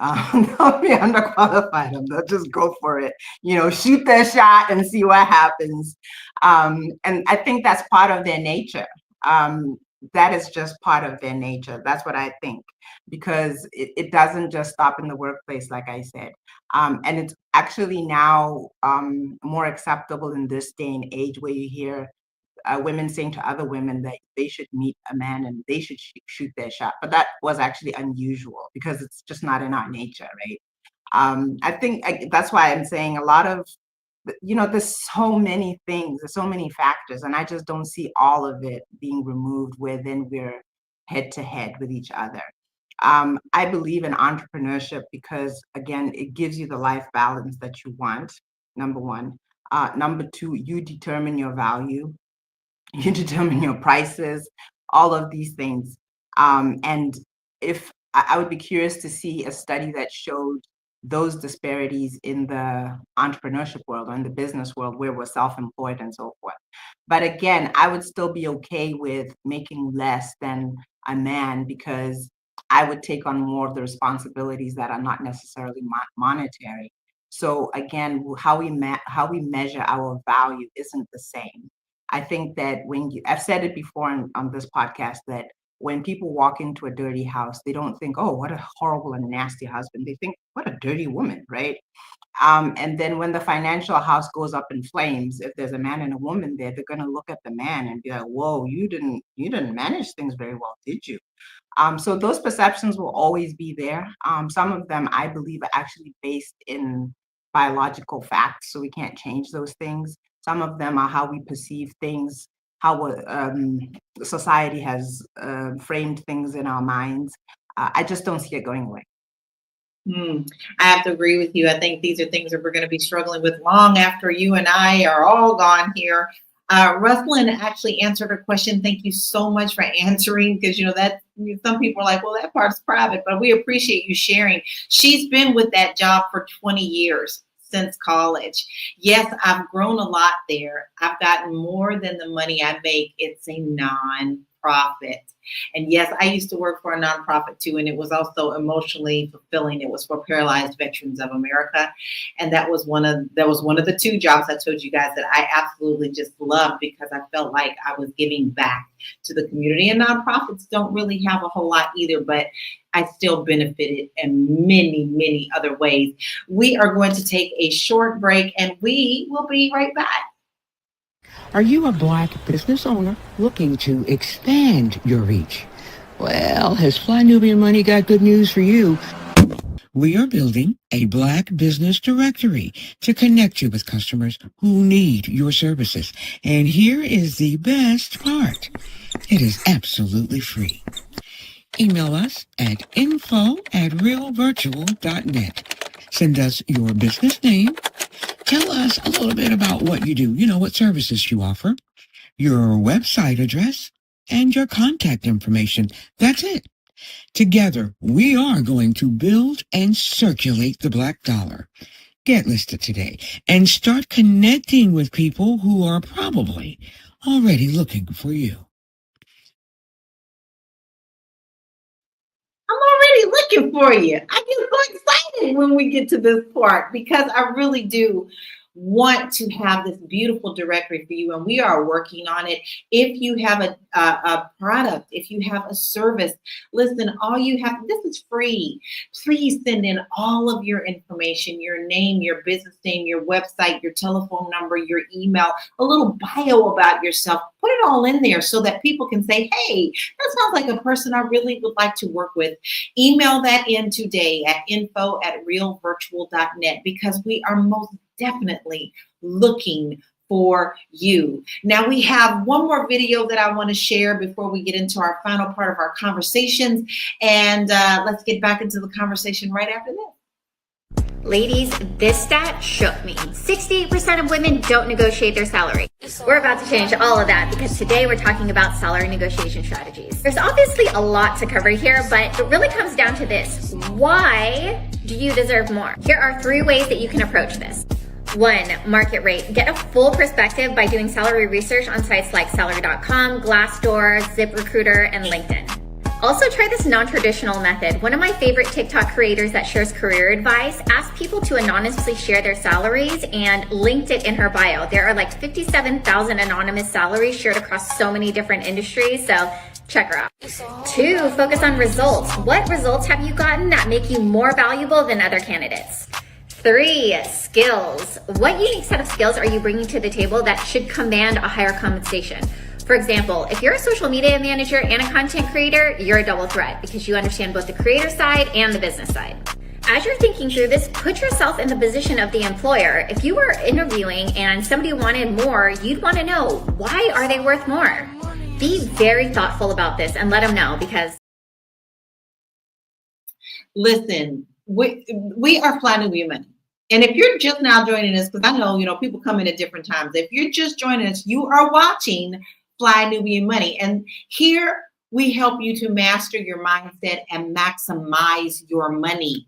S4: They'll be underqualified and they'll just go for it, shoot their shot and see what happens. And I think that's part of their nature. That is just part of their nature. That's what I think, because it doesn't just stop in the workplace, like I said. And it's actually now more acceptable in this day and age, where you hear women saying to other women that they should meet a man and they should shoot their shot. But that was actually unusual because it's just not in our nature, right? I think that's why I'm saying a lot of, there's so many things, there's so many factors, and I just don't see all of it being removed where then we're head to head with each other. I believe in entrepreneurship because, again, it gives you the life balance that you want, number one. Number two, you determine your value. You determine your prices, all of these things. And if I would be curious to see a study that showed those disparities in the entrepreneurship world or in the business world where we're self-employed and so forth. But again, I would still be okay with making less than a man because I would take on more of the responsibilities that are not necessarily monetary. So again, how we measure our value isn't the same. I think that I've said it before on this podcast, that when people walk into a dirty house, they don't think, oh, what a horrible and nasty husband. They think, what a dirty woman, right? And then when the financial house goes up in flames, if there's a man and a woman there, they're going to look at the man and be like, whoa, you didn't manage things very well, did you? So those perceptions will always be there. Some of them, I believe, are actually based in biological facts, so we can't change those things. Some of them are how we perceive things, how society has framed things in our minds. I just don't see it going away.
S7: I have to agree with you. I think these are things that we're going to be struggling with long after you and I are all gone here. Ruslan actually answered her question. Thank you so much for answering, because that some people are like, well, that part's private, but we appreciate you sharing. She's been with that job for 20 years. Since college. Yes, I've grown a lot there. I've gotten more than the money I make. It's a nonprofit. And yes, I used to work for a nonprofit too, and it was also emotionally fulfilling. It was for Paralyzed Veterans of America, and that was one of the two jobs I told you guys that I absolutely just loved, because I felt like I was giving back to the community. And nonprofits don't really have a whole lot either, but I still benefited in many, many other ways. We are going to take a short break, and we will be right back.
S10: Are you a Black business owner looking to expand your reach? Well, has Fly Nubian Money got good news for you? We are building a Black business directory to connect you with customers who need your services. And here is the best part. It is absolutely free. Email us at info@realvirtual.net. Send us your business name. Tell us a little bit about what you do, what services you offer, your website address, and your contact information. That's it. Together, we are going to build and circulate the Black dollar. Get listed today and start connecting with people who are probably already looking for you.
S7: I'm already looking for you. I get so excited when we get to this part, because I really do want to have this beautiful directory for you, and we are working on it. If you have a product, if you have a service, listen, all you have, this is free. Please send in all of your information, your name, your business name, your website, your telephone number, your email, a little bio about yourself. Put it all in there so that people can say, hey, that sounds like a person I really would like to work with. Email that in today at info@realvirtual.net, because we are most definitely looking for you. Now, we have one more video that I want to share before we get into our final part of our conversations, and let's get back into the conversation right after this.
S11: Ladies, this stat shook me. 68% of women don't negotiate their salary. We're about to change all of that, because today we're talking about salary negotiation strategies. There's obviously a lot to cover here, but it really comes down to this. Why do you deserve more? Here are 3 ways that you can approach this. 1, market rate. Get a full perspective by doing salary research on sites like salary.com, Glassdoor, ZipRecruiter, and LinkedIn. Also try this non-traditional method. One of my favorite TikTok creators that shares career advice asked people to anonymously share their salaries and linked it in her bio. There are like 57,000 anonymous salaries shared across so many different industries, so check her out. 2, focus on results. What results have you gotten that make you more valuable than other candidates? 3, skills. What unique set of skills are you bringing to the table that should command a higher compensation? For example, if you're a social media manager and a content creator, you're a double threat, because you understand both the creator side and the business side. As you're thinking through this, put yourself in the position of the employer. If you were interviewing and somebody wanted more, you'd want to know, why are they worth more? Be very thoughtful about this and let them know, because
S7: listen, we are Fly Nubian Money. And if you're just now joining us, because I know, people come in at different times. If you're just joining us, you are watching Fly Nubian Money. And here we help you to master your mindset and maximize your money.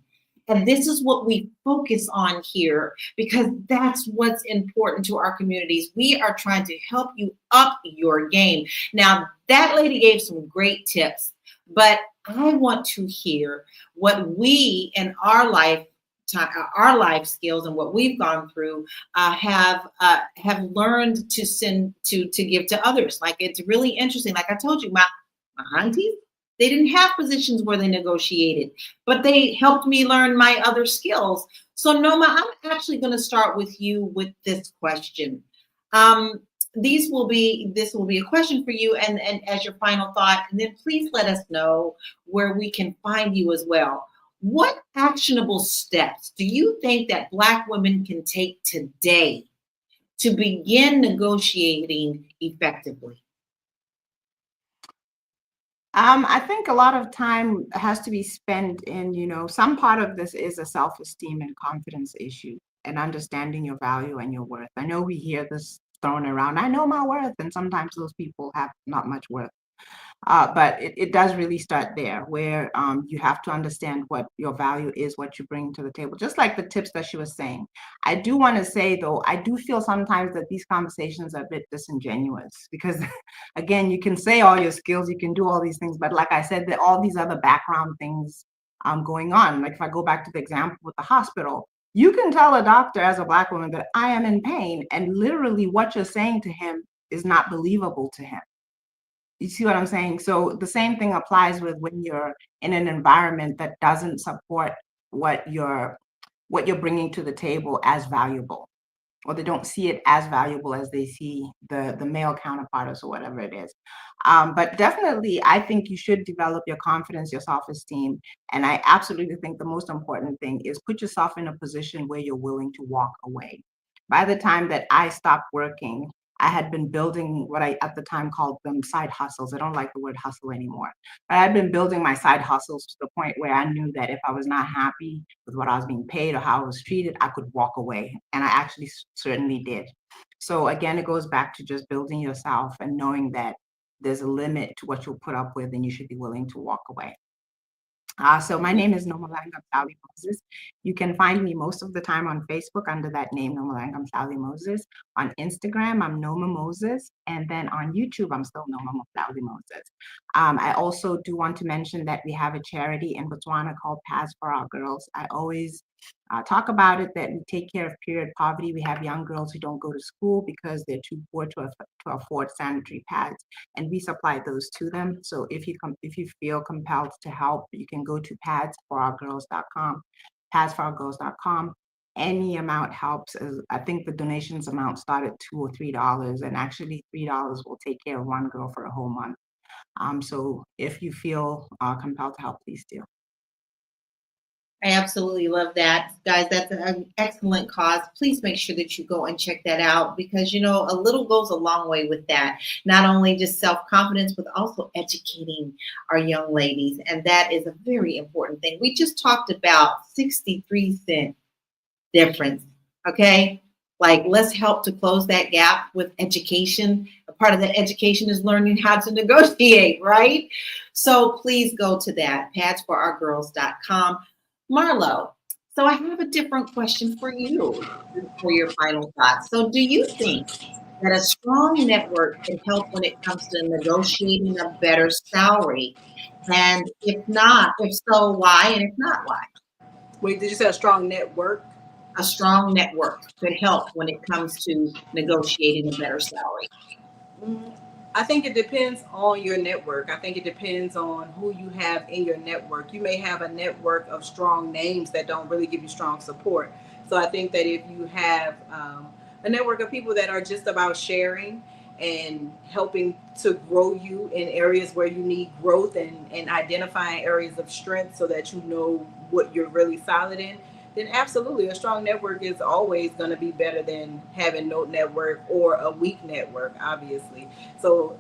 S7: And this is what we focus on here, because that's what's important to our communities. We are trying to help you up your game. Now, that lady gave some great tips, but I want to hear what we in our life our life skills and what we've gone through, have learned to send to give to others. Like, it's really interesting. Like I told you, my aunties, they didn't have positions where they negotiated, but they helped me learn my other skills. So Noma, I'm actually going to start with you with this question. This will be a question for you, and as your final thought, and then please let us know where we can find you as well. What actionable steps do you think that Black women can take today to begin negotiating effectively?
S4: I think a lot of time has to be spent in, some part of this is a self-esteem and confidence issue and understanding your value and your worth. I know we hear this thrown around, I know my worth, and sometimes those people have not much worth. But it does really start there, where you have to understand what your value is, what you bring to the table, just like the tips that she was saying. I do want to say, though, I do feel sometimes that these conversations are a bit disingenuous because, again, you can say all your skills, you can do all these things, but like I said, there are all these other background things going on. Like if I go back to the example with the hospital, you can tell a doctor as a Black woman that I am in pain, and literally what you're saying to him is not believable to him. You see what I'm saying? So the same thing applies with when you're in an environment that doesn't support what you're bringing to the table as valuable, or they don't see it as valuable as they see the male counterpart or whatever it is. But definitely, I think you should develop your confidence, your self-esteem. And I absolutely think the most important thing is put yourself in a position where you're willing to walk away. By the time that I stopped working, I had been building what I at the time called them side hustles. I don't like the word hustle anymore. But I'd been building my side hustles to the point where I knew that if I was not happy with what I was being paid or how I was treated, I could walk away. And I actually certainly did. So again, it goes back to just building yourself and knowing that there's a limit to what you'll put up with and you should be willing to walk away. So my name is Nomalanga Sally Moses. You can find me most of the time on Facebook under that name, Nomalanga Sally Moses. On Instagram, I'm Noma Moses. And then on YouTube, I'm still Noma Sally Moses. I also do want to mention that we have a charity in Botswana called Paths for Our Girls. I always talk about it, that we take care of period poverty. We have young girls who don't go to school because they're too poor to afford sanitary pads, and we supply those to them. So if you feel compelled to help, you can go to padsforourgirls.com, padsforourgirls.com. Any amount helps. I think the donations amount start at $2 or $3, and actually $3 will take care of one girl for a whole month. So if you feel compelled to help, please do.
S7: I absolutely love that. Guys, that's an excellent cause. Please make sure that you go and check that out, because, a little goes a long way with that. Not only just self-confidence, but also educating our young ladies. And that is a very important thing. We just talked about 63-cent difference, okay? Like, let's help to close that gap with education. A part of that education is learning how to negotiate, right? So please go to that, padsforourgirls.com. Marlo, so I have a different question for you for your final thoughts. So do you think that a strong network can help when it comes to negotiating a better salary? And if so, why? And if not, why?
S3: Wait, did you say a strong network?
S7: A strong network could help when it comes to negotiating a better salary.
S3: I think it depends on your network. I think it depends on who you have in your network. You may have a network of strong names that don't really give you strong support. So I think that if you have a network of people that are just about sharing and helping to grow you in areas where you need growth, and identifying areas of strength so that you know what you're really solid in, then absolutely a strong network is always going to be better than having no network or a weak network, obviously. So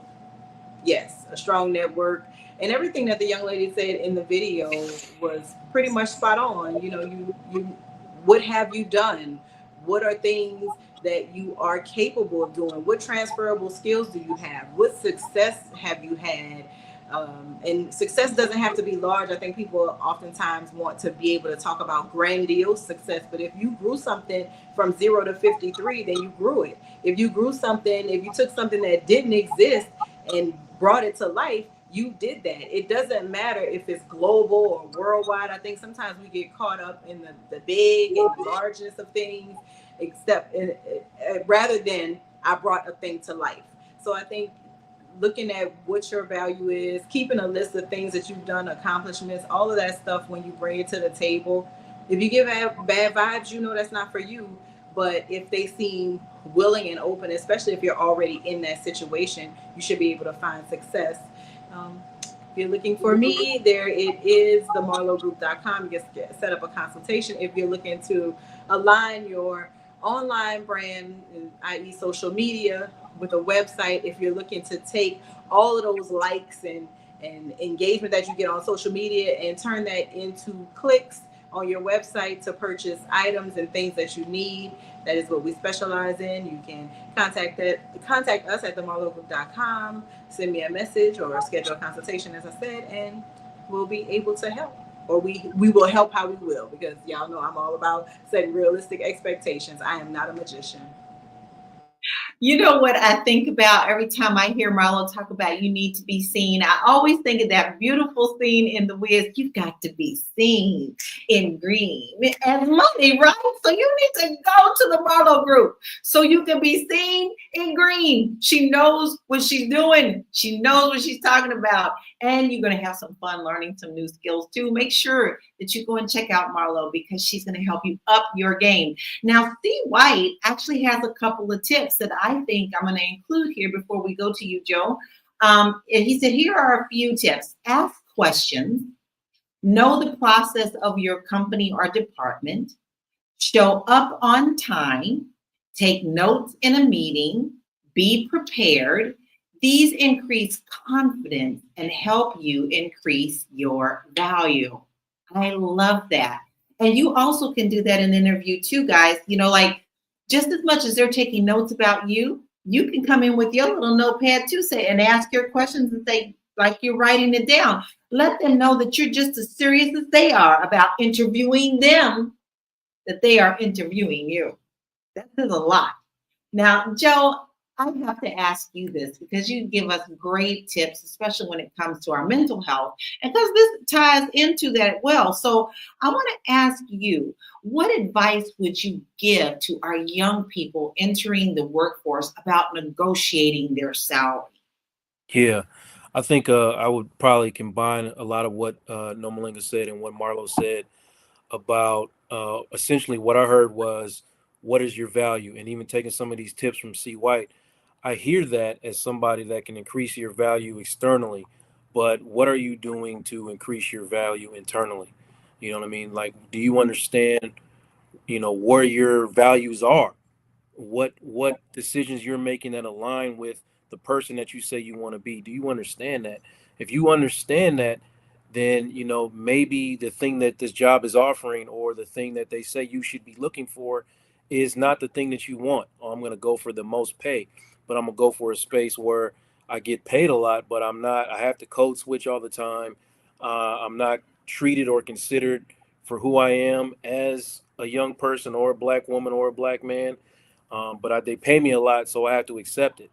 S3: yes, a strong network, and everything that the young lady said in the video was pretty much spot on. You what have you done? What are things that you are capable of doing? What transferable skills do you have? What success have you had? And success doesn't have to be large. I think people oftentimes want to be able to talk about grandiose success, but if you grew something from 0 to 53, then you grew it. If you took something that didn't exist and brought it to life, you did that. It doesn't matter if it's global or worldwide. I think sometimes we get caught up in the big and the largeness of things, except rather than I brought a thing to life. So I think looking at what your value is, keeping a list of things that you've done, accomplishments, all of that stuff when you bring it to the table. If you give bad vibes, you know that's not for you. But if they seem willing and open, especially if you're already in that situation, you should be able to find success. If you're looking for me, there it is, themarlogroup.com. You can set up a consultation if you're looking to align your online brand, i.e. social media, with a website. If you're looking to take all of those likes and engagement that you get on social media and turn that into clicks on your website to purchase items and things that you need, that is what we specialize in. You can contact us at themarlogroup.com, send me a message or schedule a consultation, as I said, and we'll be able to help. Or we will help how we will, because y'all know I'm all about setting realistic expectations. I am not a magician.
S7: You know what I think about every time I hear Marlo talk about you need to be seen? I always think of that beautiful scene in The Wiz. You've got to be seen in green and money, right? So you need to go to the Marlo group so you can be seen in green. She knows what she's doing. She knows what she's talking about. And you're going to have some fun learning some new skills too. Make sure that you go and check out Marlo, because she's going to help you up your game. Now, Steve White actually has a couple of tips that I think I'm going to include here before we go to you, Joe. And he said, here are a few tips. Ask questions. Know the process of your company or department. Show up on time. Take notes in a meeting. Be prepared. These increase confidence and help you increase your value. I love that. And you also can do that in an interview too, guys. You know, like, just as much as they're taking notes about you, you can come in with your little notepad too, say, and ask your questions and say, like you're writing it down. Let them know that you're just as serious as they are about interviewing them, that they are interviewing you. That is a lot. Now, Joe, I have to ask you this, because you give us great tips, especially when it comes to our mental health, and because this ties into that well. So I want to ask you, what advice would you give to our young people entering the workforce about negotiating their salary?
S2: Yeah, I think I would probably combine a lot of what Nomalanga said and what Marlo said about essentially what I heard was, what is your value? And even taking some of these tips from C. White, I hear that as somebody that can increase your value externally, but what are you doing to increase your value internally? You know what I mean? Like, do you understand, where your values are? What decisions you're making that align with the person that you say you want to be? Do you understand that? If you understand that, then maybe the thing that this job is offering, or the thing that they say you should be looking for, is not the thing that you want. Oh, I'm going to go for the most pay, but I'm going to go for a space where I get paid a lot, but I have to code switch all the time. I'm not treated or considered for who I am as a young person, or a black woman, or a black man. But they pay me a lot, so I have to accept it.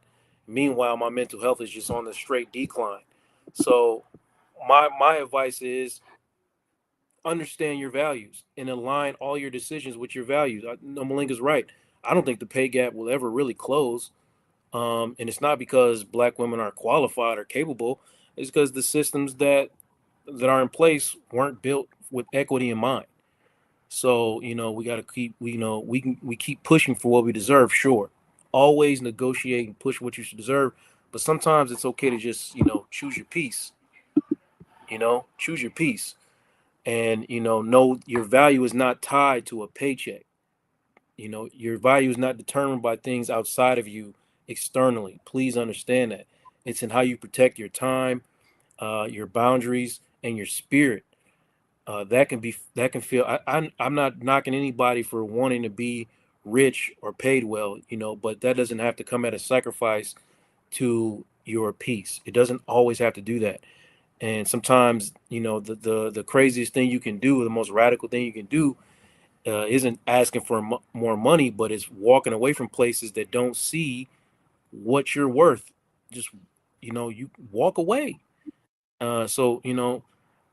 S2: Meanwhile, my mental health is just on the straight decline. So my advice is, understand your values and align all your decisions with your values. Malinga's right. I don't think the pay gap will ever really close. And it's not because black women aren't qualified or capable. It's because the systems that are in place weren't built with equity in mind. So, we got to keep, we keep pushing for what we deserve. Sure. Always negotiate and push what you should deserve. But sometimes it's okay to just, choose your peace, choose your peace. And, know your value is not tied to a paycheck. Your value is not determined by things outside of you externally. Please understand that. It's in how you protect your time, your boundaries, and your spirit. That can feel. I'm not knocking anybody for wanting to be rich or paid well, but that doesn't have to come at a sacrifice to your peace. It doesn't always have to do that. And sometimes, the craziest thing you can do, the most radical thing you can do, isn't asking for more money, but it's walking away from places that don't see what you're worth. Just, you walk away. So,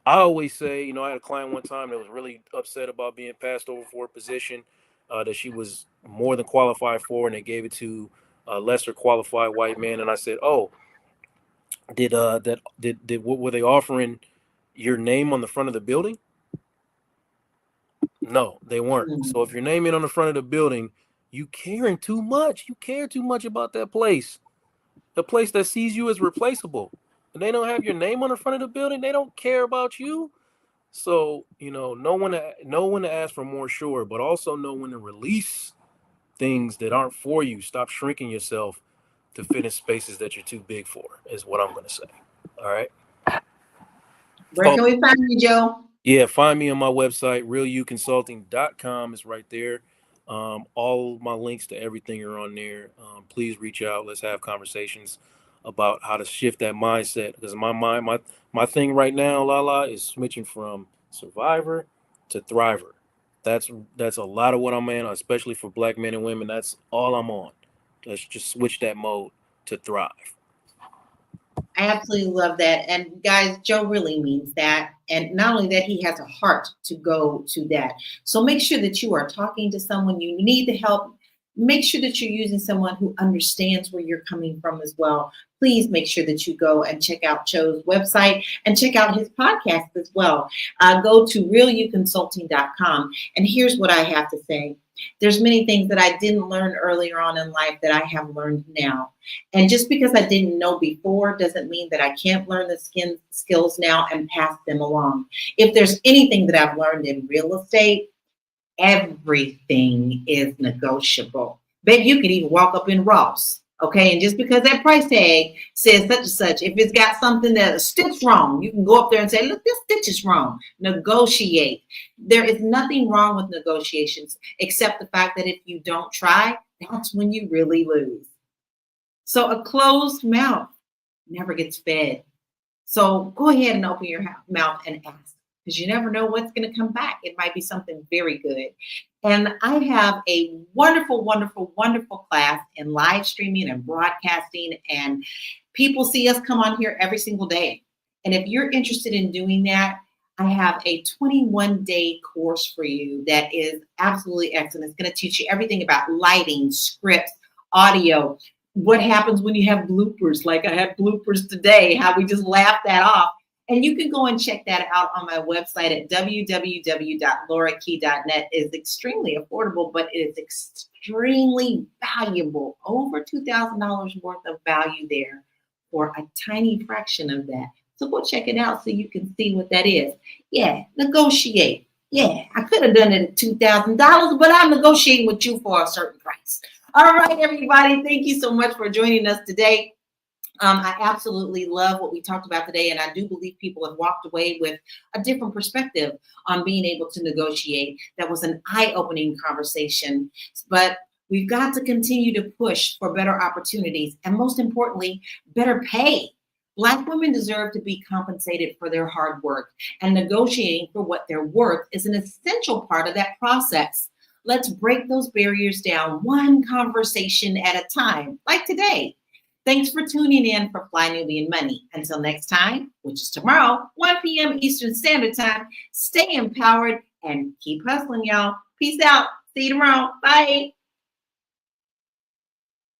S2: I always say, I had a client one time that was really upset about being passed over for a position that she was more than qualified for, and they gave it to a lesser qualified white man. And I said, "Oh, did what were they offering your name on the front of the building?" No, they weren't. So if your name ain't on the front of the building, you caring too much. You care too much about that place. The place that sees you as replaceable. And they don't have your name on the front of the building, they don't care about you. So, know when to ask for more, sure, but also know when to release things that aren't for you. Stop shrinking yourself to fit in spaces that you're too big for, is what I'm gonna say. All right.
S7: Where can we find you, Joe?
S2: Yeah, find me on my website, realuconsulting.com is right there. All my links to everything are on there. Please reach out. Let's have conversations about how to shift that mindset. Because my thing right now, Lala, is switching from survivor to thriver. That's a lot of what I'm in, especially for Black men and women. That's all I'm on. Let's just switch that mode to thrive.
S7: I absolutely love that. And guys, Joe really means that. And not only that, he has a heart to go to that. So make sure that you are talking to someone you need the help. Make sure that you're using someone who understands where you're coming from as well. Please make sure that you go and check out Joe's website and check out his podcast as well. Go to realuconsulting.com. And here's what I have to say. There's many things that I didn't learn earlier on in life that I have learned now. And just because I didn't know before doesn't mean that I can't learn the skills now and pass them along. If there's anything that I've learned in real estate, everything is negotiable. Babe, you can even walk up in Ross, okay? And just because that price tag says such and such, if it's got something that a stitch wrong, you can go up there and say, look, this stitch is wrong. Negotiate. There is nothing wrong with negotiations except the fact that if you don't try, that's when you really lose. So a closed mouth never gets fed. So go ahead and open your mouth and ask, because you never know what's going to come back. It might be something very good. And I have a wonderful, wonderful, wonderful class in live streaming and broadcasting, and people see us come on here every single day. And if you're interested in doing that, I have a 21-day course for you that is absolutely excellent. It's going to teach you everything about lighting, scripts, audio, what happens when you have bloopers, like I had bloopers today, how we just laughed that off. And you can go and check that out on my website at www.laurakey.net. It's extremely affordable, but it is extremely valuable. Over $2,000 worth of value there for a tiny fraction of that. So go check it out so you can see what that is. Yeah, negotiate. Yeah, I could have done it at $2,000, but I'm negotiating with you for a certain price. All right, everybody. Thank you so much for joining us today. I absolutely love what we talked about today, and I do believe people have walked away with a different perspective on being able to negotiate. That was an eye-opening conversation, but we've got to continue to push for better opportunities and, most importantly, better pay. Black women deserve to be compensated for their hard work, and negotiating for what they're worth is an essential part of that process. Let's break those barriers down one conversation at a time, like today. Thanks for tuning in for Fly Nubian Money. Until next time, which is tomorrow, 1 p.m. Eastern Standard Time, stay empowered and keep hustling, y'all. Peace out. See you tomorrow. Bye.